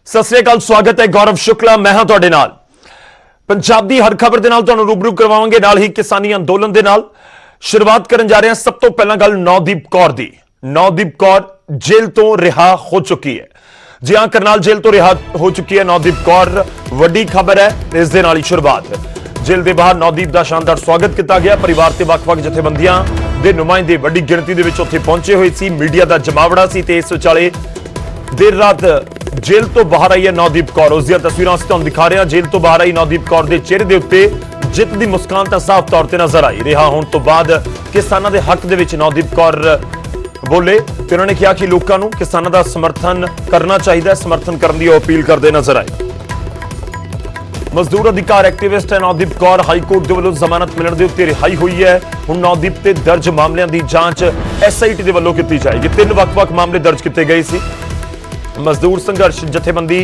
सत श्री अकाल, स्वागत है गौरव शुक्ला। मैं हां तुहाडे नाल पंजाब दी हर खबर दे नाल तुहानूं रूबरू करवावांगे, नाल ही किसानी अंदोलन दे नाल शुरुआत करन जा रहे हैं। सब तो पहला गल नौदीप कौर दी। नौदीप कौर जेल तो रिहा हो चुकी है। जी हां, करनाल जेल तो रिहा हो चुकी है नौदीप कौर। वड्डी खबर है, इस दे नाल ही शुरुआत। जेल दे बाहर नौदीप दा शानदार स्वागत किया गया। परिवार ते वख-वख जथेबंदियां दे नुमाइंदे वड्डी गिणती दे विच उत्थे पहुंचे हुए सी। मीडिया दा जमावड़ा सी ते इस विचाले देर रात जेल तो बाहर आई है नौदीप कौर। उस दी तस्वीरां असीं तुहानूं दिखा रहे हैं। जेल तो बाहर आई नौदीप कौर दे चेहरे दे उत्ते जित दी मुस्कान तां साफ तौर ते नजर आई। रिहा होण तो बाद किसानां दे हक दे विच नौदीप कौर बोले ते उन्होंने कहा कि लोकां नूं किसानां दा समर्थन करना चाहिए। समर्थन करने की अपील करते नजर आए। मजदूर अधिकार एक्टिविस्ट है नौदीप कौर। हाईकोर्ट के वलों जमानत मिलने के उत्ते रिहाई हुई है। हुण नौदीप ते दर्ज मामलों की जांच SIT के वलों की जाएगी। 3 वख-वख मामले दर्ज किए गए सी। मजदूर संघर्ष जथेबंदी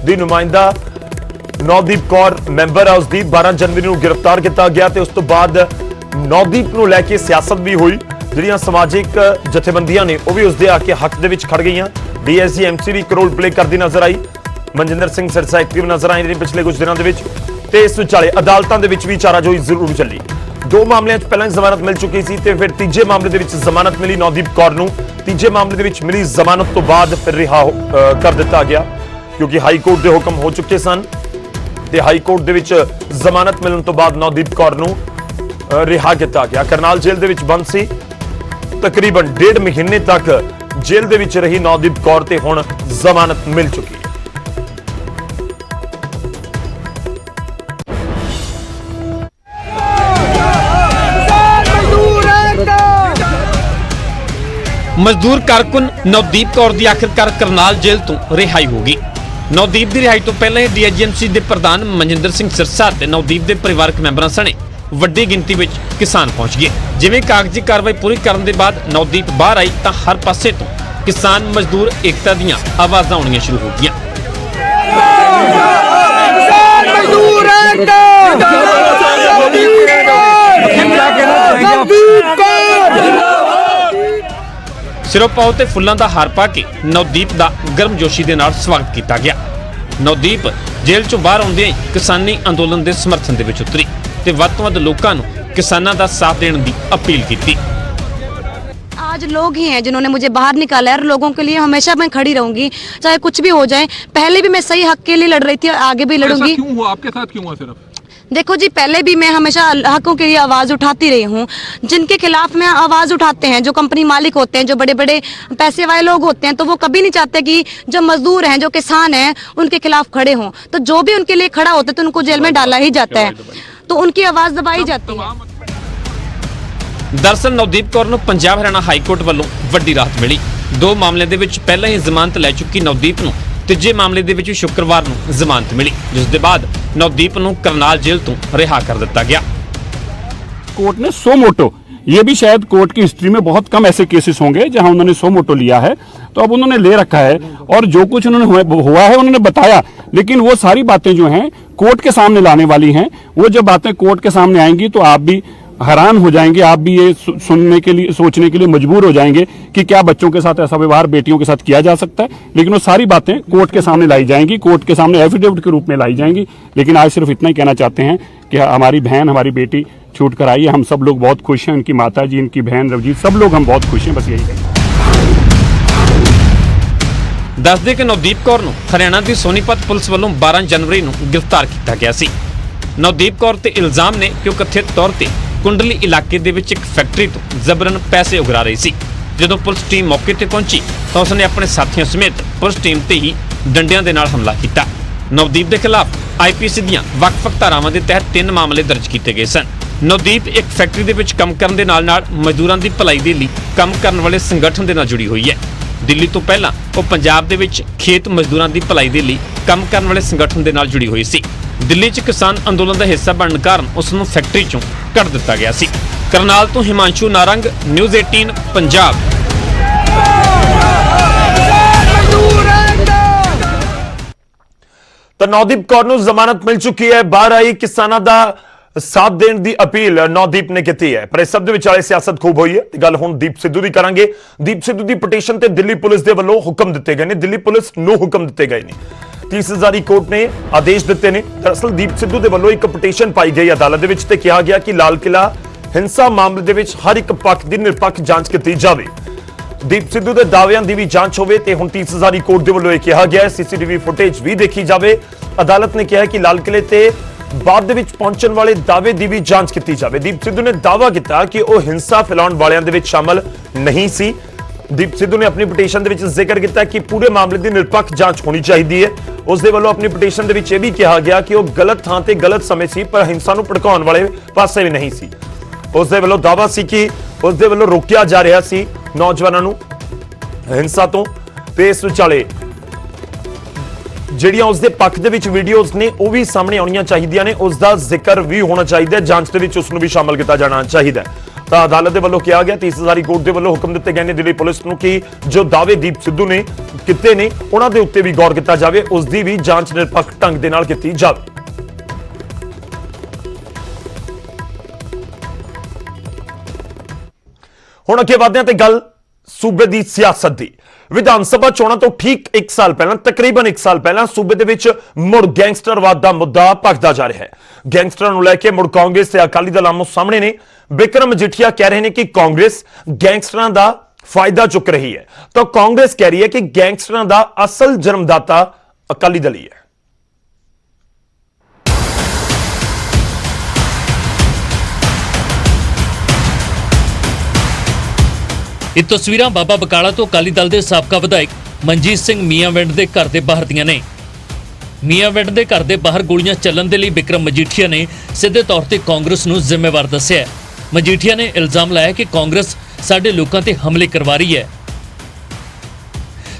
की नुमाइंदा नौदीप कौर मैंबर है। उसकी 12 जनवरी को गिरफ्तार किया गया। उस तो बाद नौदीप को लैके सियासत भी हुई। जिहड़ियां समाजिक जथेबंदियां ने वह भी उसके आके हक दे विच खड़ गई। DSG MC भी एक रोल प्ले करती नजर आई। मनजिंदर सिंह सिरसा एक्टिव नजर आए ने पिछले कुछ दिनों के। इस विचाले अदालतों के भी चाराजोई जरूर चली। 2 मामलों पहले जमानत मिल चुकी थी ते फिर तीजे मामले के जमानत मिली नौदीप कौर नूं। तीजे मामले के मिली जमानत तो बाद फिर रिहा कर दिता गया, क्योंकि हाईकोर्ट के हुक्म हो चुके सन। ते हाईकोर्ट के जमानत मिलने तो बाद नौदीप कौर नूं रिहा किया गया। करनाल जेल के बंद सी। तकरीबन 1.5 महीने तक जेल के विच रही नौदीप कौर ते हुण जमानत मिल चुकी है। मजदूर कारकुन नवदीप कौर की आखिरकार करनाल जेल तो रिहाई होगी। नवदीप की रिहाई तो पहले ही DIG-MC के प्रधान मनजिंदर सिंह सिरसा ते नवदीप के परिवारक मैंबरों सने वड्डी गिनती में किसान पहुंच गए। जिवें कागजी कार्रवाई पूरी करने के बाद नवदीप बाहर आई तो हर पासे तो किसान मजदूर एकता दीयां आवाज़ां आउणियां शुरू हो गईयां। सिरों पाओ ते फुल्लां दा हार पा के नवदीप दा गर्मजोशी दे नाल स्वागत किया गया। नवदीप जेल चों बाहर आउंदे किसानी अंदोलन दे समर्थन दे विच उतरी ते वध तों वध लोकां नूं किसानां दा साथ देण दी अपील की। आज लोग ही हैं जिन्होंने मुझे बाहर निकाला है और लोगों के लिए हमेशा मैं खड़ी रहूंगी, चाहे कुछ भी हो जाए। पहले भी मैं सही हक के लिए लड़ रही थी और आगे भी लड़ूंगी। ऐसा क्यों हुआ आपके साथ? क्यों हुआ? सिर्फ देखो जी, पहले भी मैं हमेशा हकों के लिए आवाज उठाती रही हूँ। जिनके खिलाफ में आवाज उठाते हैं, जो कंपनी मालिक होते हैं, जो बड़े बड़े पैसे वाले लोग होते हैं, तो वो कभी नहीं चाहते कि जो मजदूर हैं, जो किसान हैं, उनके खिलाफ खड़े हों। तो जो भी उनके लिए खड़ा होता है तो उनको जेल में डाला ही जाता है, तो उनकी आवाज दबाई जाती है। दरअसल नवदीप कौर नूं पंजाब हरियाणा हाईकोर्ट वालों वड्डी राहत मिली। 2 मामलों के विच पहले ही जमानत लै चुकी नवदीप नूं तीजे मामले के विच शुक्रवार नूं जमानत मिली, जिस दे बाद नवदीप नूं करनाल जेल तो रिहा कर दिता गया। कोर्ट ने सो मोटो, ये भी शायद कोर्ट की हिस्ट्री में बहुत कम ऐसे केसेस होंगे जहां उन्होंने सो मोटो लिया है, तो अब उन्होंने ले रखा है और जो कुछ उन्होंने हुआ है उन्होंने बताया। लेकिन वो सारी बातें जो हैं कोर्ट के सामने लाने वाली हैं। वो जब बातें कोर्ट के सामने आएंगी तो आप भी हैरान हो जाएंगे, आप भी ये सुनने के लिए, सोचने के लिए मजबूर हो जाएंगे कि क्या बच्चों के साथ ऐसा व्यवहार बेटियों के साथ किया जा सकता है। लेकिन वो सारी बातें कोर्ट के सामने लाई जाएंगी, कोर्ट के सामने एफिडेविट के रूप में लाई जाएंगी। लेकिन आज सिर्फ इतना ही कहना चाहते हैं कि हमारी बहन, हमारी बेटी छूट कर आई है। हम सब लोग बहुत खुश हैं, उनकी माता जी, इनकी बहन रवजीत, सब लोग हम बहुत खुश हैं। बस यही है। दस दे कि नवदीप कौर नूं हरियाणा की सोनीपत पुलिस वालों 12 जनवरी को गिरफ्तार किया गया सी। नवदीप कौर ते इल्जाम ने कि कथित तौर पर कुंडली इलाके दे विच एक फैक्ट्री तो जबरन पैसे उगरा रही सी। जदों पुलिस टीम मौके ते पहुंची तो उसने अपने साथियों समेत पुलिस टीम ते ही डंडियां दे नाल हमला किया। नवदीप के खिलाफ IPC दीयां वख-वख धारावां दे तहत 3 मामले दर्ज किए गए सन। नवदीप एक फैक्ट्री दे विच काम करन दे नाल मजदूरां दी भलाई दे लई काम करन वाले संगठन दे नाल जुड़ी हुई है। दिल्ली तो पहला वो पंजाब दे विच खेत मजदूरां दी भलाई दे लई काम करन वाले संगठन दे नाल जुड़ी हुई सी। दिल्ली च किसान अंदोलन का हिस्सा बनने कारण उसनूं फैक्ट्री चों कढ़ दिता गया सी। करनाल तो हिमांशु नारंग, न्यूज़ 18 पंजाब। तो नौदीप कौर नूं जमानत मिल चुकी है। बाहर आई किसानां दा साथ देने की अपील नौदीप ने की है, पर इस सब विचाले सियासत खूब हुई है। गल हुण दीप सिद्धू की करांगे। दीप सिद्धू की पटीशन ते दिल्ली पुलिस के वलों हुक्म दिते गए ने, दिल्ली पुलिस नूं हुक्म दिते गए ने 30,000 ਕੋਰਟ ਨੇ ਆਦੇਸ਼ ਦਿੱਤੇ ਨੇ। ਦਰਅਸਲ ਦੀਪ ਸਿੱਧੂ ਦੇ ਵੱਲੋਂ ਇੱਕ ਪਟੀਸ਼ਨ ਪਾਈ ਗਈ ਅਦਾਲਤ ਦੇ ਵਿੱਚ ਤੇ ਕਿਹਾ ਗਿਆ ਕਿ ਲਾਲ ਕਿਲਾ ਹਿੰਸਾ ਮਾਮਲੇ ਦੇ ਵਿੱਚ ਹਰ ਇੱਕ ਪੱਖ ਦੀ ਨਿਰਪੱਖ ਜਾਂਚ ਕੀਤੀ ਜਾਵੇ। ਦੀਪ ਸਿੱਧੂ ਦੇ ਦਾਅਵਿਆਂ ਦੀ ਵੀ ਜਾਂਚ ਹੋਵੇ ਤੇ ਹੁਣ 30,000 ਕੋਰਟ ਦੇ ਵੱਲੋਂ ਇਹ ਕਿਹਾ ਗਿਆ ਹੈ ਸੀਸੀਟੀਵੀ ਫੁਟੇਜ ਵੀ ਦੇਖੀ ਜਾਵੇ। ਅਦਾਲਤ ਨੇ ਕਿਹਾ ਕਿ ਲਾਲ ਕਿਲੇ ਤੇ ਬਾਅਦ ਦੇ ਵਿੱਚ ਪਹੁੰਚਣ ਵਾਲੇ ਦਾਅਵੇ ਦੀ ਵੀ ਜਾਂਚ ਕੀਤੀ ਜਾਵੇ। ਦੀਪ ਸਿੱਧੂ ਨੇ ਦਾਅਵਾ ਕੀਤਾ ਕਿ ਉਹ ਹਿੰਸਾ ਫੈਲਾਉਣ ਵਾਲਿਆਂ ਦੇ ਵਿੱਚ ਸ਼ਾਮਲ ਨਹੀਂ ਸੀ। ਦੀਪ ਸਿੱਧੂ ਨੇ ਆਪਣੀ ਪਟੀਸ਼ਨ ਦੇ ਵਿੱਚ ਜ਼ਿਕਰ ਕੀਤਾ ਕਿ ਪੂਰੇ ਮਾਮਲੇ ਦੀ ਨਿਰਪੱਖ ਜਾਂਚ ਹੋਣੀ ਚਾਹੀਦੀ ਹੈ। ਉਸ ਦੇ ਵੱਲੋਂ ਆਪਣੀ ਪਟੀਸ਼ਨ ਦੇ ਵਿੱਚ ਇਹ ਵੀ ਕਿਹਾ ਗਿਆ ਕਿ ਉਹ ਗਲਤ ਥਾਂ ਤੇ ਗਲਤ ਸਮੇਂ ਸੀ ਪਰ ਹਿੰਸਾ ਨੂੰ ਭੜਕਾਉਣ ਵਾਲੇ ਪਾਸੇ ਵੀ ਨਹੀਂ ਸੀ। ਉਸ ਦੇ ਵੱਲੋਂ ਦਾਅਵਾ ਸੀ ਕਿ ਉਸ ਦੇ ਵੱਲੋਂ ਰੋਕਿਆ ਜਾ ਰਿਹਾ ਸੀ ਨੌਜਵਾਨਾਂ ਨੂੰ ਹਿੰਸਾ ਤੋਂ ਤੇ ਇਸ ਵਿਚਾਲੇ ਜਿਹੜੀਆਂ ਉਸ ਦੇ ਪੱਖ ਦੇ ਵਿੱਚ ਵੀਡੀਓਜ਼ ਨੇ ਉਹ ਵੀ ਸਾਹਮਣੇ ਆਉਣੀਆਂ ਚਾਹੀਦੀਆਂ ਨੇ। ਉਸ ਦਾ ਜ਼ਿਕਰ ਵੀ ਹੋਣਾ ਚਾਹੀਦਾ ਹੈ, ਜਾਂਚ ਦੇ ਵਿੱਚ ਉਸ ਨੂੰ ਵੀ ਸ਼ਾਮਲ ਕੀਤਾ ਜਾਣਾ ਚਾਹੀਦਾ ਹੈ। ਤਾਂ ਅਦਾਲਤ ਦੇ ਵੱਲੋਂ ਕਿਹਾ ਗਿਆ 30,000 ਕੋਰਟ ਦੇ ਵੱਲੋਂ ਹੁਕਮ ਦਿੱਤੇ ਗਏ ਨੇ ਦਿੱਲੀ ਪੁਲਿਸ ਨੂੰ ਕਿ ਜੋ ਦਾਅਵੇ ਦੀਪ ਸਿੱਧੂ ਨੇ ਕੀਤੇ ਨੇ ਉਹਨਾਂ ਦੇ ਉੱਤੇ ਵੀ ਗੌਰ ਕੀਤਾ ਜਾਵੇ, ਉਸ ਦੀ ਵੀ ਜਾਂਚ ਨਿਰਪੱਖ ਢੰਗ ਦੇ ਨਾਲ ਕੀਤੀ ਜਾਵੇ। ਹੁਣ ਅੱਗੇ ਵਧਦੇ ਹਾਂ ਤੇ ਗੱਲ ਸੂਬੇ ਦੀ ਸਿਆਸਤ ਦੀ। ਵਿਧਾਨ ਸਭਾ ਚੋਣਾਂ ਤੋਂ ਠੀਕ 1 ਸਾਲ ਪਹਿਲਾਂ, ਤਕਰੀਬਨ 1 ਸਾਲ ਪਹਿਲਾਂ ਸੂਬੇ ਦੇ ਵਿੱਚ ਮੁੜ ਗੈਂਗਸਟਰਵਾਦ ਦਾ ਮੁੱਦਾ ਭਖਦਾ ਜਾ ਰਿਹਾ ਹੈ। ਗੈਂਗਸਟਰਾਂ ਨੂੰ ਲੈ ਕੇ ਮੁੜ ਕਾਂਗਰਸ ਤੇ ਅਕਾਲੀ ਦਲ ਆਮੋ ਸਾਹਮਣੇ ਨੇ। ਬਿਕਰਮ ਮਜੀਠੀਆ ਕਹਿ ਰਹੇ ਨੇ ਕਿ ਕਾਂਗਰਸ ਗੈਂਗਸਟਰਾਂ ਦਾ ਫਾਇਦਾ ਚੁੱਕ ਰਹੀ ਹੈ, ਤਾਂ ਕਾਂਗਰਸ ਕਹਿ ਰਹੀ ਹੈ ਕਿ ਗੈਂਗਸਟਰਾਂ ਦਾ ਅਸਲ ਜਨਮਦਾਤਾ ਅਕਾਲੀ ਦਲ ਹੀ ਹੈ। ਇਹ ਤਸਵੀਰਾਂ ਬਾਬਾ ਬਕਾਲਾ ਤੋਂ ਅਕਾਲੀ ਦਲ ਦੇ ਸਾਬਕਾ ਵਿਧਾਇਕ ਮਨਜੀਤ ਸਿੰਘ ਮੀਆਂਵਿੰਡ ਦੇ ਘਰ ਦੇ ਬਾਹਰ ਦੀਆਂ ਨੇ। ਮੀਆਂਵਿੰਡ ਦੇ ਘਰ ਦੇ ਬਾਹਰ ਗੋਲੀਆਂ ਚੱਲਣ ਦੇ ਲਈ ਬਿਕਰਮ ਮਜੀਠੀਆ ਨੇ ਸਿੱਧੇ ਤੌਰ ਤੇ ਕਾਂਗਰਸ ਨੂੰ ਜ਼ਿੰਮੇਵਾਰ ਦੱਸਿਆ। ਮਜੀਠੀਆ ਨੇ ਇਲਜ਼ਾਮ ਲਾਇਆ ਕਿ ਕਾਂਗਰਸ ਸਾਡੇ ਲੋਕਾਂ ਤੇ ਹਮਲੇ ਕਰਵਾ ਰਹੀ ਹੈ।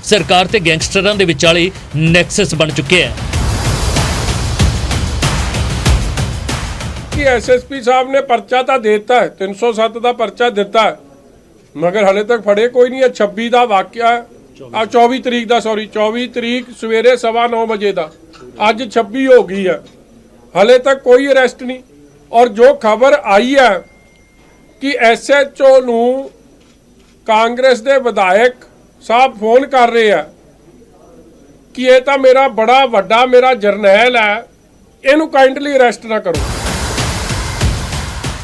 ਸਰਕਾਰ ਤੇ ਗੈਂਗਸਟਰਾਂ ਦੇ ਵਿਚਾਲੇ ਨੈਕਸਸ ਬਣ ਚੁੱਕਿਆ ਹੈ। ਕਿ ਐਸਐਸਪੀ ਸਾਹਿਬ ਨੇ ਪਰਚਾ ਤਾਂ ਦਿੱਤਾ ਹੈ, 307 ਦਾ ਪਰਚਾ ਦਿੱਤਾ ਹੈ, ਮਗਰ ਹਲੇ ਤੱਕ ਫੜੇ ਕੋਈ ਨਹੀਂ ਹੈ। 26 ਦਾ ਵਾਕਿਆ ਆ 24 ਤਰੀਕ ਦਾ 24 ਤਰੀਕ ਸਵੇਰੇ 9:15 ਵਜੇ ਦਾ, ਅੱਜ 26 ਹੋ ਗਈ ਹੈ, ਹਲੇ ਤੱਕ ਕੋਈ ਅਰੈਸਟ ਨਹੀਂ। ਔਰ ਜੋ ਖਬਰ ਆਈ ਹੈ ਕਿ ਐਸਐਚਓ ਨੂੰ ਕਾਂਗਰਸ ਦੇ ਵਿਧਾਇਕ ਸਾਹਿਬ ਫੋਨ ਕਰ ਰਹੇ ਆ ਕਿ ਇਹ ਤਾਂ ਮੇਰਾ ਬੜਾ ਵੱਡਾ ਮੇਰਾ ਜਰਨੈਲ ਹੈ, ਇਹਨੂੰ ਕਾਈਂਡਲੀ ਅਰੈਸਟ ਨਾ ਕਰੋ।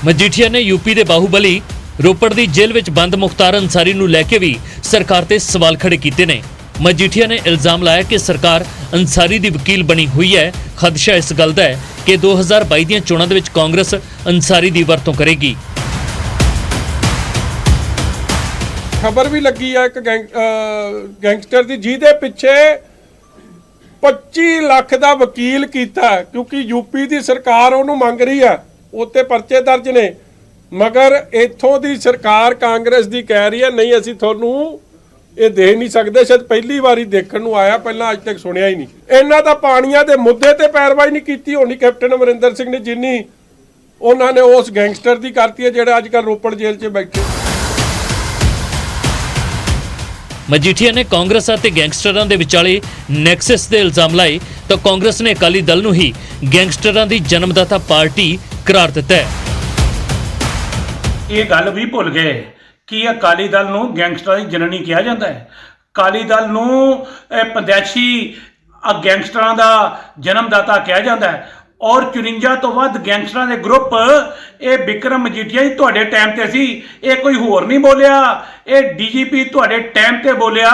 ਮਜੀਠੀਆ ਨੇ ਯੂਪੀ ਦੇ ਬਾਹੂਬਲੀ ਰੋਪੜ ਦੀ ਜੇਲ੍ਹ ਵਿੱਚ ਬੰਦ ਮੁਖਤਾਰ ਅੰਸਾਰੀ ਨੂੰ ਲੈ ਕੇ ਵੀ ਸਰਕਾਰ ਤੇ ਸਵਾਲ ਖੜੇ ਕੀਤੇ ਨੇ। ਮਜੀਠੀਆ ਨੇ ਇਲਜ਼ਾਮ ਲਾਇਆ ਕਿ ਸਰਕਾਰ ਅੰਸਾਰੀ ਦੀ ਵਕੀਲ ਬਣੀ ਹੋਈ ਹੈ। ਖਦਸ਼ਾ ਇਸ ਗੱਲ ਦਾ ਹੈ ਕਿ 2022 ਦੀਆਂ ਚੋਣਾਂ ਦੇ ਵਿੱਚ ਕਾਂਗਰਸ ਅੰਸਾਰੀ ਦੀ ਵਰਤੋਂ ਕਰੇਗੀ। ਖਬਰ ਵੀ ਲੱਗੀ ਹੈ ਇੱਕ ਗੈਂਗਸਟਰ ਦੀ ਜਿਹਦੇ ਪਿੱਛੇ 25 ਲੱਖ ਦਾ ਵਕੀਲ ਕੀਤਾ, ਕਿਉਂਕਿ ਯੂਪੀ ਦੀ ਸਰਕਾਰ ਉਹਨੂੰ ਮੰਗ ਰਹੀ ਹੈ, ਉੱਤੇ ਪਰਚੇ ਦਰਜ ਨੇ। ਮਗਰ ਇੱਥੋਂ ਦੀ ਸਰਕਾਰ ਕਾਂਗਰਸ ਦੀ ਕਹਿ ਰਹੀ ਹੈ ਨਹੀਂ ਅਸੀਂ ਤੁਹਾਨੂੰ ਇਹ ਦੇ ਨਹੀਂ ਸਕਦੇ। ਸ਼ਾਇਦ ਪਹਿਲੀ ਵਾਰੀ ਦੇਖਣ ਨੂੰ ਆਇਆ, ਪਹਿਲਾਂ ਅੱਜ ਤੱਕ ਸੁਣਿਆ ਹੀ ਨਹੀਂ। ਇਹਨਾਂ ਦਾ ਪਾਣੀਆਂ ਦੇ ਮੁੱਦੇ ਤੇ ਪੈਰਵਾਈ ਨਹੀਂ ਕੀਤੀ ਹੋਣੀ ਕੈਪਟਨ ਅਮਰਿੰਦਰ ਸਿੰਘ ਨੇ, ਜਿੰਨੀ ਉਹਨਾਂ ਨੇ ਉਸ ਗੈਂਗਸਟਰ ਦੀ ਕਰਤੀ ਹੈ ਜਿਹੜਾ ਅੱਜ ਕੱਲ੍ਹ ਰੋਪੜ ਜੇਲ੍ਹ 'ਚ ਬੈਠੇ। ਮਜੀਠੀਆ ਨੇ ਕਾਂਗਰਸ ਅਤੇ ਗੈਂਗਸਟਰਾਂ ਦੇ ਵਿਚਾਲੇ ਨੈਕਸਸ ਦੇ ਇਲਜ਼ਾਮ ਲਾਏ ਤਾਂ ਕਾਂਗਰਸ ਨੇ ਅਕਾਲੀ ਦਲ ਨੂੰ ਹੀ ਗੈਂਗਸਟਰਾਂ ਦੀ ਜਨਮਦਾਤਾ ਪਾਰਟੀ ਕਰਾਰ ਦਿੱਤਾ ਹੈ। ਇਹ ਗੱਲ ਵੀ ਭੁੱਲ ਗਏ ਕਿ ਅਕਾਲੀ ਦਲ ਨੂੰ ਗੈਂਗਸਟਰਾਂ ਦੀ ਜਨਨੀ ਕਿਹਾ ਜਾਂਦਾ ਹੈ। ਅਕਾਲੀ ਦਲ ਨੂੰ ਪਦੈਸ਼ੀ ਗੈਂਗਸਟਰਾਂ ਦਾ ਜਨਮਦਾਤਾ ਕਿਹਾ ਜਾਂਦਾ ਹੈ। ਔਰ 54 ਤੋਂ ਵੱਧ ਗੈਂਗਸਟਰਾਂ ਦੇ ਗਰੁੱਪ ਇਹ ਬਿਕਰਮ ਮਜੀਠੀਆ ਹੀ ਤੁਹਾਡੇ ਟਾਈਮ ਤੇ ਸੀ, ਇਹ ਕੋਈ ਹੋਰ ਨਹੀਂ ਬੋਲਿਆ, ਇਹ ਡੀਜੀਪੀ ਤੁਹਾਡੇ ਟਾਈਮ ਤੇ ਬੋਲਿਆ।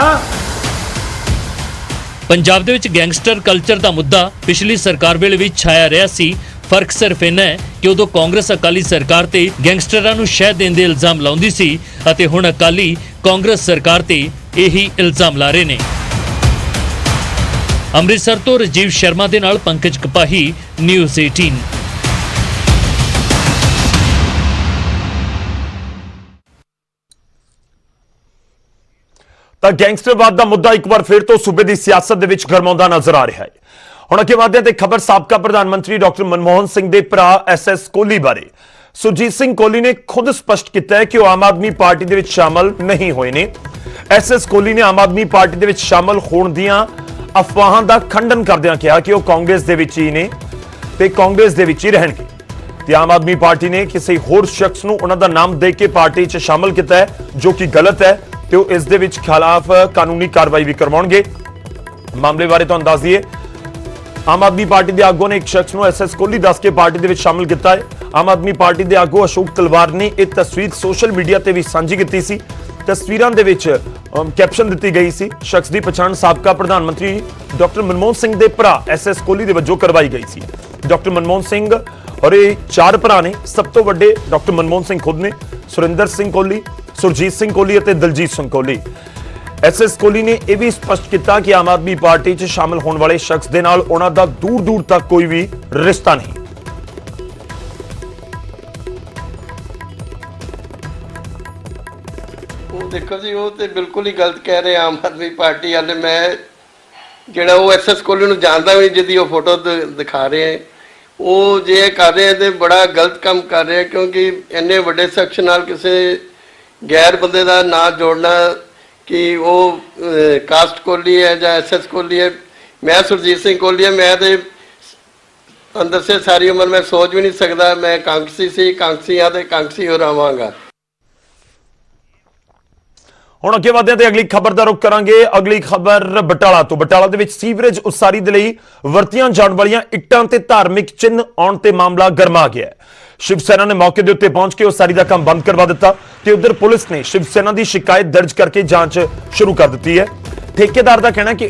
ਪੰਜਾਬ ਦੇ ਵਿੱਚ ਗੈਂਗਸਟਰ ਕਲਚਰ ਦਾ ਮੁੱਦਾ ਪਿਛਲੀ ਸਰਕਾਰ ਵੇਲੇ ਵੀ ਛਾਇਆ ਰਿਹਾ ਸੀ। ਫਰਕ ਸਿਰਫ ਇੰਨਾ ਹੈ ਕਿ ਉਦੋਂ ਕਾਂਗਰਸ ਅਕਾਲੀ ਸਰਕਾਰ ਤੇ ਗੈਂਗਸਟਰਾਂ ਨੂੰ ਸ਼ਹਿ ਦੇਣ ਦੇ ਇਲਜ਼ਾਮ ਲਾਉਂਦੀ ਸੀ ਅਤੇ ਹੁਣ ਅਕਾਲੀ ਕਾਂਗਰਸ ਸਰਕਾਰ ਤੇ ਇਹੀ ਇਲਜ਼ਾਮ ਲਾ ਰਹੇ ਨੇ। ਅੰਮ੍ਰਿਤਸਰ ਤੋਂ ਰਾਜੀਵ ਸ਼ਰਮਾ ਦੇ ਨਾਲ ਪੰਕਜ ਕਪਾਹੀ, ਨਿਊਜ਼ 18। ਤਾਂ ਗੈਂਗਸਟਰਵਾਦ ਦਾ ਮੁੱਦਾ ਇੱਕ ਵਾਰ ਫਿਰ ਤੋਂ ਸੂਬੇ ਦੀ ਸਿਆਸਤ ਦੇ ਵਿੱਚ ਗਰਮਾਉਂਦਾ ਨਜ਼ਰ ਆ ਰਿਹਾ ਹੈ। ਹੁਣ ਅੱਗੇ ਵਧਦੇ ਹਾਂ ਤੇ ਖਬਰ ਸਾਬਕਾ ਪ੍ਰਧਾਨ ਮੰਤਰੀ ਡਾਕਟਰ ਮਨਮੋਹਨ ਸਿੰਘ ਦੇ ਭਰਾ ਐਸਐਸ ਕੋਹਲੀ ਬਾਰੇ। ਸੁਰਜੀਤ ਸਿੰਘ ਕੋਹਲੀ ਨੇ ਖੁਦ ਸਪਸ਼ਟ ਕੀਤਾ ਹੈ ਕਿ ਉਹ ਆਮ ਆਦਮੀ ਪਾਰਟੀ ਦੇ ਵਿੱਚ ਸ਼ਾਮਲ ਨਹੀਂ ਹੋਏ ਨੇ। ਐਸਐਸ ਕੋਹਲੀ ਨੇ ਆਮ ਆਦਮੀ ਪਾਰਟੀ ਦੇ ਵਿੱਚ ਸ਼ਾਮਲ ਹੋਣ ਦੀਆਂ ਅਫਵਾਹਾਂ ਦਾ ਖੰਡਨ ਕਰਦਿਆਂ ਕਿਹਾ ਕਿ ਉਹ ਕਾਂਗਰਸ ਦੇ ਵਿੱਚ ਹੀ ਨੇ ਤੇ ਕਾਂਗਰਸ ਦੇ ਵਿੱਚ ਹੀ ਰਹਿਣਗੇ ਤੇ ਆਮ ਆਦਮੀ ਪਾਰਟੀ ਨੇ ਕਿਸੇ ਹੋਰ ਸ਼ਖਸ ਨੂੰ ਉਹਨਾਂ ਦਾ ਨਾਮ ਦੇ ਕੇ ਪਾਰਟੀ 'ਚ ਸ਼ਾਮਲ ਕੀਤਾ ਹੈ, ਜੋ ਕਿ ਗਲਤ ਹੈ ਤੇ ਉਹ ਇਸ ਦੇ ਵਿੱਚ ਖਿਲਾਫ ਕਾਨੂੰਨੀ ਕਾਰਵਾਈ ਵੀ ਕਰਵਾਉਣਗੇ। ਮਾਮਲੇ ਬਾਰੇ ਤੁਹਾਨੂੰ ਦੱਸ ਦਈਏ ਆਮ ਆਦਮੀ ਪਾਰਟੀ ਦੇ ਆਗੂ ਨੇ ਇੱਕ ਸ਼ਖਸ ਨੂੰ ਐਸਐਸ ਕੋਹਲੀ ਦੱਸ ਕੇ ਪਾਰਟੀ ਦੇ ਵਿੱਚ ਸ਼ਾਮਲ ਕੀਤਾ ਹੈ। ਆਮ ਆਦਮੀ ਪਾਰਟੀ ਦੇ ਆਗੂ ਅਸ਼ੋਕ ਤਲਵਾਰ ਨੇ ਇਹ ਤਸਵੀਰ ਸੋਸ਼ਲ ਮੀਡੀਆ ਤੇ ਵੀ ਸਾਂਝੀ ਕੀਤੀ ਸੀ। ਤਸਵੀਰਾਂ ਦੇ ਵਿੱਚ ਕੈਪਸ਼ਨ ਦਿੱਤੀ ਗਈ ਸੀ, ਸ਼ਖਸ ਦੀ ਪਛਾਣ ਸਾਬਕਾ ਪ੍ਰਧਾਨ ਮੰਤਰੀ ਡਾਕਟਰ ਮਨਮੋਹਨ ਸਿੰਘ ਦੇ ਭਰਾ ਐਸਐਸ ਕੋਹਲੀ ਦੇ ਵਜੋਂ ਕਰਵਾਈ ਗਈ ਸੀ। ਡਾਕਟਰ ਮਨਮੋਹਨ ਸਿੰਘ ਔਰ ਇਹ 4 ਭਰਾ ਨੇ। ਸਭ ਤੋਂ ਵੱਡੇ ਡਾਕਟਰ ਮਨਮੋਹਨ ਸਿੰਘ ਖੁਦ ਨੇ, ਸੁਰਿੰਦਰ ਸਿੰਘ ਕੋਹਲੀ, ਸੁਰਜੀਤ ਸਿੰਘ ਕੋਹਲੀ ਅਤੇ ਦਲਜੀਤ ਸਿੰਘ ਕੋਹਲੀ। ਐਸਐਸ ਕੋਹਲੀ ਨੇ ਇਹ ਵੀ ਸਪਸ਼ਟ ਕੀਤਾ ਕਿ ਆਮ ਆਦਮੀ ਪਾਰਟੀ 'ਚ ਸ਼ਾਮਲ ਹੋਣ ਵਾਲੇ ਸ਼ਖਸ ਦੇ ਨਾਲ ਉਹਨਾਂ ਦਾ ਦੂਰ ਦੂਰ ਤੱਕ ਕੋਈ ਵੀ ਰਿਸ਼ਤਾ ਨਹੀਂ। ਉਹ ਦੇਖੋ ਜੀ, ਉਹ ਤੇ ਬਿਲਕੁਲ ਹੀ ਗਲਤ ਕਹਿ ਰਹੇ ਆਮ ਆਦਮੀ ਪਾਰਟੀ ਵਾਲੇ। ਮੈਂ ਜਿਹੜਾ ਉਹ ਐਸਐਸ ਕੋਹਲੀ ਨੂੰ ਜਾਣਦਾ ਵੀ, ਜਿਹਦੀ ਉਹ ਫੋਟੋ ਦਿਖਾ ਰਹੇ ਹੈ, ਉਹ ਜੇ ਕਰ ਰਹੇ ਤੇ ਬੜਾ ਗਲਤ ਕੰਮ ਕਰ ਰਹੇ, ਕਿਉਂਕਿ ਇੰਨੇ ਵੱਡੇ ਸ਼ਖਸ ਨਾਲ ਕਿਸੇ ਗੈਰ ਬੰਦੇ ਦਾ ਨਾਂ ਜੋੜਨਾ ਕਿ ਉਹ ਕਾਸਟ ਕੋਹਲੀ ਹੈ ਜਾਂ ਐਸਐਸ ਕੋਹਲੀ ਹੈ। ਮੈਂ ਸੁਰਜੀਤ ਸਿੰਘ ਕੋਹਲੀ ਹੈ, ਮੈਂ ਤੇ ਅੰਦਰ ਸੇ ਸਾਰੀ ਉਮਰ ਮੈਂ ਸੋਚ ਵੀ ਨਹੀਂ ਸਕਦਾ। ਮੈਂ ਕਾਂਗਰਸੀ ਸੀ, ਕਾਂਗਰਸੀ ਆ ਤੇ ਕਾਂਗਰਸੀ ਹੋ ਰਹਾਂਗਾ। ਹੁਣ ਅੱਗੇ ਵਧਦੇ ਹਾਂ ਤੇ ਅਗਲੀ ਖਬਰ ਦਾ ਰੁਖ ਕਰਾਂਗੇ। ਅਗਲੀ ਖਬਰ ਬਟਾਲਾ ਤੋਂ। ਬਟਾਲਾ ਦੇ ਵਿੱਚ ਸੀਵਰੇਜ ਉਸਾਰੀ ਦੇ ਲਈ ਵਰਤੀਆਂ ਜਾਣ ਵਾਲੀਆਂ ਇੱਟਾਂ ਤੇ ਧਾਰਮਿਕ ਚਿੰਨ੍ਹ ਆਉਣ ਤੇ ਮਾਮਲਾ ਗਰਮਾ ਗਿਆ ਹੈ। ਸ਼ਿਵ ਸੈਨਾ ਨੇ ਮੌਕੇ ਦੇ ਉੱਤੇ ਪਹੁੰਚ ਕੇ ਉਸਾਰੀ ਦਾ ਕੰਮ ਬੰਦ ਕਰਵਾ ਦਿੱਤਾ ਤੇ ਉਧਰ ਪੁਲਿਸ ਨੇ ਸ਼ਿਵ ਸੈਨਾ ਦੀ ਸ਼ਿਕਾਇਤ ਦਰਜ ਕਰਕੇ ਜਾਂਚ ਸ਼ੁਰੂ ਕਰ ਦਿੱਤੀ ਹੈ। ਠੇਕੇਦਾਰ ਦਾ ਕਹਿਣਾ ਹੈ ਕਿ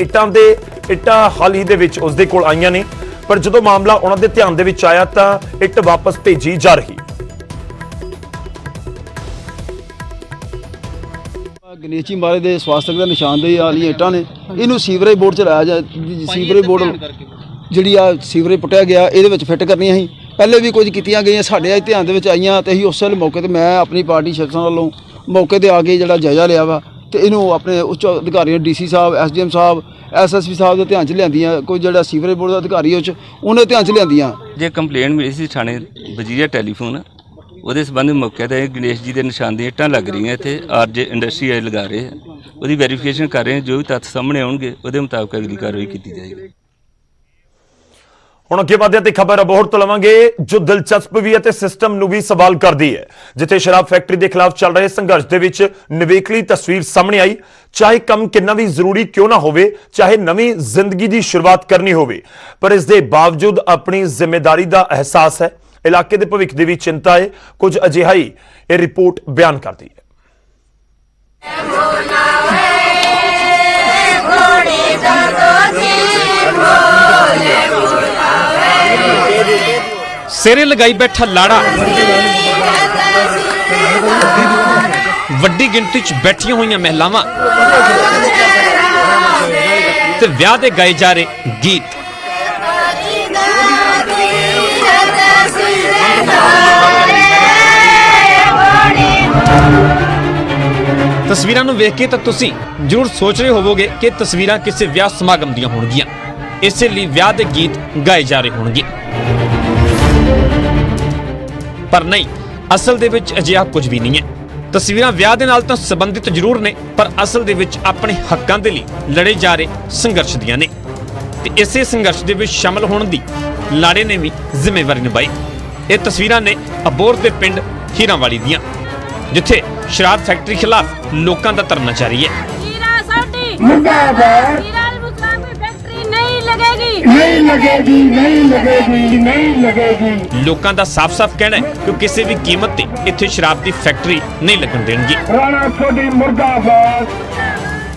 ਇੱਟਾਂ ਹਾਲ ਹੀ ਦੇ ਵਿੱਚ ਉਸਦੇ ਕੋਲ ਆਈਆਂ ਨੇ, ਪਰ ਜਦੋਂ ਮਾਮਲਾ ਉਹਨਾਂ ਦੇ ਧਿਆਨ ਦੇ ਵਿੱਚ ਆਇਆ ਤਾਂ ਇੱਟ ਵਾਪਸ ਭੇਜੀ ਜਾ ਰਹੀ। ਗਣੇਸ਼ ਜੀ ਮਹਾਰਾਜ ਦੇ ਸਵਾਸਤਕ ਦਾ ਨਿਸ਼ਾਨਦੇਹੀ ਵਾਲੀਆਂ ਇੱਟਾਂ ਨੇ, ਇਹਨੂੰ ਸੀਵਰੇਜ ਬੋਰਡ ਚ ਲਾਇਆ ਜਾ। ਸੀਵਰੇਜ ਬੋਰਡ ਜਿਹੜੀ ਆ ਸੀਵਰੇਜ ਪੁੱਟਿਆ ਗਿਆ, ਇਹਦੇ ਵਿੱਚ ਫਿੱਟ ਕਰਨੀਆਂ ਸੀ। ਪਹਿਲੇ ਵੀ ਕੁਝ ਕੀਤੀਆਂ ਗਈਆਂ, ਸਾਡੇ ਅੱਜ ਧਿਆਨ ਦੇ ਵਿੱਚ ਆਈਆਂ ਤੇ ਅਸੀਂ ਉਸ ਵੇਲੇ ਮੌਕੇ ਤੇ ਮੈਂ ਆਪਣੀ ਪਾਰਟੀ ਸ਼ਖਸਾਂ ਵੱਲੋਂ ਮੌਕੇ ਤੇ ਆ ਕੇ ਜਿਹੜਾ ਜਾਇਜ਼ਾ ਲਿਆ ਵਾ ਤੇ ਇਹਨੂੰ ਆਪਣੇ ਉੱਚ ਅਧਿਕਾਰੀਆਂ ਡੀਸੀ ਸਾਹਿਬ, ਐਸਡੀਐਮ ਸਾਹਿਬ, ਐਸਐਸਪੀ ਸਾਹਿਬ ਦੇ ਧਿਆਨ ਚ ਲਿਆਂਦੀਆਂ। ਕੋਈ ਜਿਹੜਾ ਸੀਵਰੇਜ ਬੋਰਡ ਦਾ ਅਧਿਕਾਰੀ ਉਹਨੇ ਧਿਆਨ ਚ ਲਿਆਂਦੀਆਂ। ਜੇ ਕੰਪਲੇਂਟ ਮਿਲੀ ਸੀ ਥਾਣੇ ਵਜੀਆ ਟੈਲੀਫੋਨ, ਉਹਦੇ ਸੰਬੰਧ ਮੌਕੇ ਤੇ ਗਣੇਸ਼ ਜੀ ਦੇ ਨਿਸ਼ਾਨ ਦੀਆਂ ਇੱਟਾਂ ਲੱਗ ਰਹੀਆਂ ਇੱਥੇ, ਆਰਜੇ ਇੰਡਸਟਰੀ ਆਏ ਲਗਾ ਰਹੇ ਆ। ਉਹਦੀ ਵੈਰੀਫਿਕੇਸ਼ਨ ਕਰ ਰਹੇ ਹਾਂ, ਜੋ ਵੀ ਤੱਥ ਸਾਹਮਣੇ ਆਉਣਗੇ ਉਹਦੇ ਮੁਤਾਬਕ ਅਗਲੀ ਕਾਰਵਾਈ ਕੀਤੀ ਜਾਏਗੀ। ਹੁਣ ਅੱਗੇ ਵਧਦੇ ਤੇ ਖਬਰ ਅਬੋਹਰ ਤੋਂ ਲਵਾਂਗੇ, ਜੋ ਦਿਲਚਸਪ ਵੀ ਹੈ ਤੇ ਸਿਸਟਮ ਨੂੰ ਵੀ ਸਵਾਲ ਕਰਦੀ ਹੈ। ਜਿੱਥੇ ਸ਼ਰਾਬ ਫੈਕਟਰੀ ਦੇ ਖਿਲਾਫ ਚੱਲ ਰਹੇ ਸੰਘਰਸ਼ ਦੇ ਵਿੱਚ ਨਿਵੇਕਲੀ ਤਸਵੀਰ ਸਾਹਮਣੇ ਆਈ। ਚਾਹੇ ਕੰਮ ਕਿੰਨਾ ਵੀ ਜ਼ਰੂਰੀ ਕਿਉਂ ਨਾ ਹੋਵੇ, ਚਾਹੇ ਨਵੀਂ ਜ਼ਿੰਦਗੀ ਦੀ ਸ਼ੁਰੂਆਤ ਕਰਨੀ ਹੋਵੇ, ਪਰ ਇਸ ਦੇ ਬਾਵਜੂਦ ਆਪਣੀ ਜ਼ਿੰਮੇਵਾਰੀ ਦਾ ਅਹਿਸਾਸ ਹੈ। ਇਲਾਕੇ ਦੇ ਭਵਿੱਖ ਦੀ ਵੀ ਚਿੰਤਾ ਹੈ। ਕੁਝ ਅਜਿਹਾ ਹੀ ਇਹ ਰਿਪੋਰਟ ਬਿਆਨ ਕਰਦੀ ਹੈ। ਸਿਰੇ ਲਗਾਈ ਬੈਠਾ ਲਾੜਾ, ਵੱਡੀ ਗਿਣਤੀ 'ਚ ਬੈਠੀਆਂ ਹੋਈਆਂ ਮਹਿਲਾਵਾਂ ਤੇ ਵਿਆਹ ਦੇ ਗਾਏ ਜਾ ਰਹੇ ਗੀਤ। ਤਸਵੀਰਾਂ ਨੂੰ ਵੇਖ ਕੇ ਤਾਂ ਤੁਸੀਂ ਜ਼ਰੂਰ ਸੋਚ ਰਹੇ ਹੋਵੋਗੇ ਕਿ ਤਸਵੀਰਾਂ ਕਿਸੇ ਵਿਆਹ ਸਮਾਗਮ ਦੀਆਂ ਹੋਣਗੀਆਂ, ਇਸੇ ਲਈ ਵਿਆਹ ਦੇ ਗੀਤ ਗਾਏ ਜਾ ਰਹੇ ਹੋਣਗੇ। ਪਰ ਨਹੀਂ, ਅਸਲ ਦੇ ਵਿੱਚ ਅਜਿਹਾ ਕੁਝ ਵੀ ਨਹੀਂ ਹੈ। ਤਸਵੀਰਾਂ ਵਿਆਹ ਦੇ ਨਾਲ ਤਾਂ ਸੰਬੰਧਿਤ ਜ਼ਰੂਰ ਨੇ, ਪਰ ਅਸਲ ਦੇ ਵਿੱਚ ਆਪਣੇ ਹੱਕਾਂ ਦੇ ਲਈ ਲੜੇ ਜਾ ਰਹੇ ਸੰਘਰਸ਼ ਦੀਆਂ ਨੇ ਤੇ ਇਸੇ ਸੰਘਰਸ਼ ਦੇ ਵਿੱਚ ਸ਼ਾਮਲ ਹੋਣ ਦੀ ਲਾੜੇ ਨੇ ਵੀ ਜ਼ਿੰਮੇਵਾਰੀ ਨਿਭਾਈ। ਇਹ ਤਸਵੀਰਾਂ ਨੇ ਅਬੋਹਰ ਦੇ ਪਿੰਡ ਹੀਰਾਂਵਾਲੀ ਦੀਆਂ, ਜਿੱਥੇ ਸ਼ਰਾਬ ਫੈਕਟਰੀ ਖਿਲਾਫ ਲੋਕਾਂ ਦਾ ਧਰਨਾ ਜਾਰੀ ਹੈ। ਲੋਕਾਂ ਦਾ ਸਾਫ਼-ਸਾਫ਼ ਕਹਿਣਾ ਹੈ ਕਿ ਕਿਸੇ ਵੀ ਕੀਮਤ ਤੇ ਇੱਥੇ ਸ਼ਰਾਬ ਦੀ ਫੈਕਟਰੀ ਨਹੀਂ ਲੱਗਣ ਦੇਣਗੇ।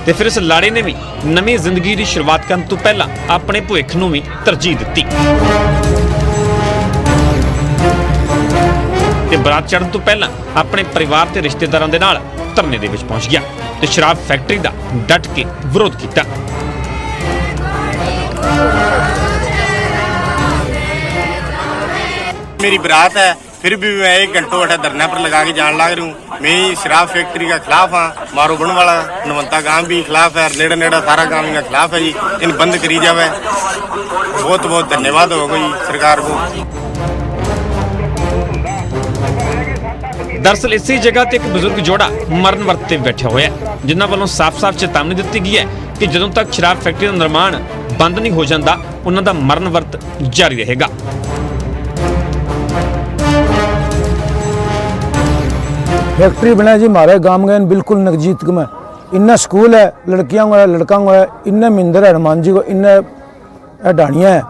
ਤੇ ਫਿਰ ਇਸ ਲਾੜੇ ਨੇ ਵੀ ਨਵੀਂ ਜ਼ਿੰਦਗੀ ਦੀ ਸ਼ੁਰੂਆਤ ਕਰਨ ਤੋਂ ਪਹਿਲਾਂ ਆਪਣੇ ਭਵਿੱਖ ਨੂੰ ਵੀ ਤਰਜੀਹ ਦਿੱਤੀ ਤੇ ਬਰਾਤ ਚੜ੍ਹਨ ਤੋਂ ਪਹਿਲਾਂ ਆਪਣੇ ਪਰਿਵਾਰ ਤੇ ਰਿਸ਼ਤੇਦਾਰਾਂ ਦੇ ਨਾਲ ਧਰਨੇ ਦੇ ਵਿੱਚ ਪਹੁੰਚ ਗਿਆ ਤੇ ਸ਼ਰਾਬ ਫੈਕਟਰੀ ਦਾ ਡਟ ਕੇ ਵਿਰੋਧ ਕੀਤਾ। मेरी बारात है, फिर भी मैं 1 घंटों धरना पर लगा के जान लग रहा हूँ। मैं शराब फैक्ट्री का खिलाफ हाँ। मारो गुण वाला नवंता गांव भी खिलाफ है, नेड़ा नेड़ा सारा गांव इनका खिलाफ है जी। इन बंद करी जावे। बहुत बहुत धन्यवाद होगा जी सरकार को। दरअसल इसी जगह ते एक बुजुर्ग जोड़ा मरण वर्त ते बैठा होया, जिन्हां वालों साफ-साफ चेतावनी दी गई है कि जदों तक शराब फैक्ट्री का निर्माण बंद नहीं हो जाता, उन्हां दा मरण वर्त जारी रहेगा। फैक्ट्री बना जी हमारे गांव गए बिल्कुल नजदीक में। इन्ना स्कूल है, लड़कियां को है, लड़का को है, इन्ने मिंदर है हनुमान जी को, इन्ने ढाणियाँ है।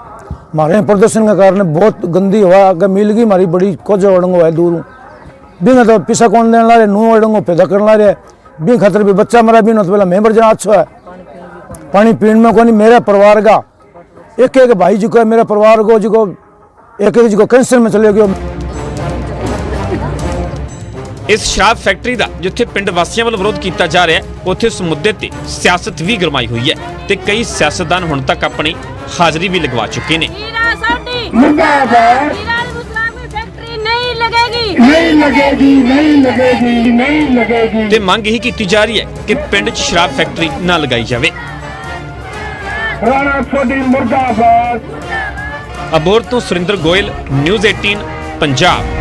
हमारे यहाँ प्रदर्शन के कारण बहुत गंदी हवा आगे मिल गई हमारी बड़ी कुछ अड़ंगो है दूर बिना तो पिसा कौन देने ला रहे नू अड़ंगो पैदा करने ला रहे भी खतर भी बच्चा मरा भी तो पहला मेंबर जना अच्छा है पानी पीने में को नहीं मेरा परिवार का एक एक भाई जी को है मेरा परिवार को जी को एक एक जी को कैंसर में चले गए। ਇਸ ਸ਼ਰਾਬ ਫੈਕਟਰੀ ਦਾ ਜਿੱਥੇ ਪਿੰਡ ਵਾਸੀਆਂ ਵੱਲੋਂ ਵਿਰੋਧ ਕੀਤਾ ਜਾ ਰਿਹਾ ਹੈ ਉੱਥੇ ਇਸ ਮੁੱਦੇ ਤੇ ਸਿਆਸਤ ਵੀ ਗਰਮਾਈ ਹੋਈ ਹੈ ਤੇ ਕਈ ਸਿਆਸਤਦਾਨ ਹੁਣ ਤੱਕ ਆਪਣੀ ਹਾਜ਼ਰੀ ਵੀ ਲਗਵਾ ਚੁੱਕੇ ਨੇ। ਤੇ ਮੰਗ ਇਹੀ ਕੀਤੀ ਜਾ ਰਹੀ ਹੈ ਕਿ ਪਿੰਡ 'ਚ ਸ਼ਰਾਬ ਫੈਕਟਰੀ ਨਾ ਲਗਾਈ ਜਾਵੇ। ਅਬੋਹਰ ਤੋਂ ਸੁਰਿੰਦਰ ਗੋਇਲ, ਨਿਊਜ਼ 18 ਪੰਜਾਬ।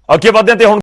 ਅੱਗੇ ਵਧਦੇ ਹਾਂ ਤੇ ਹੁਣ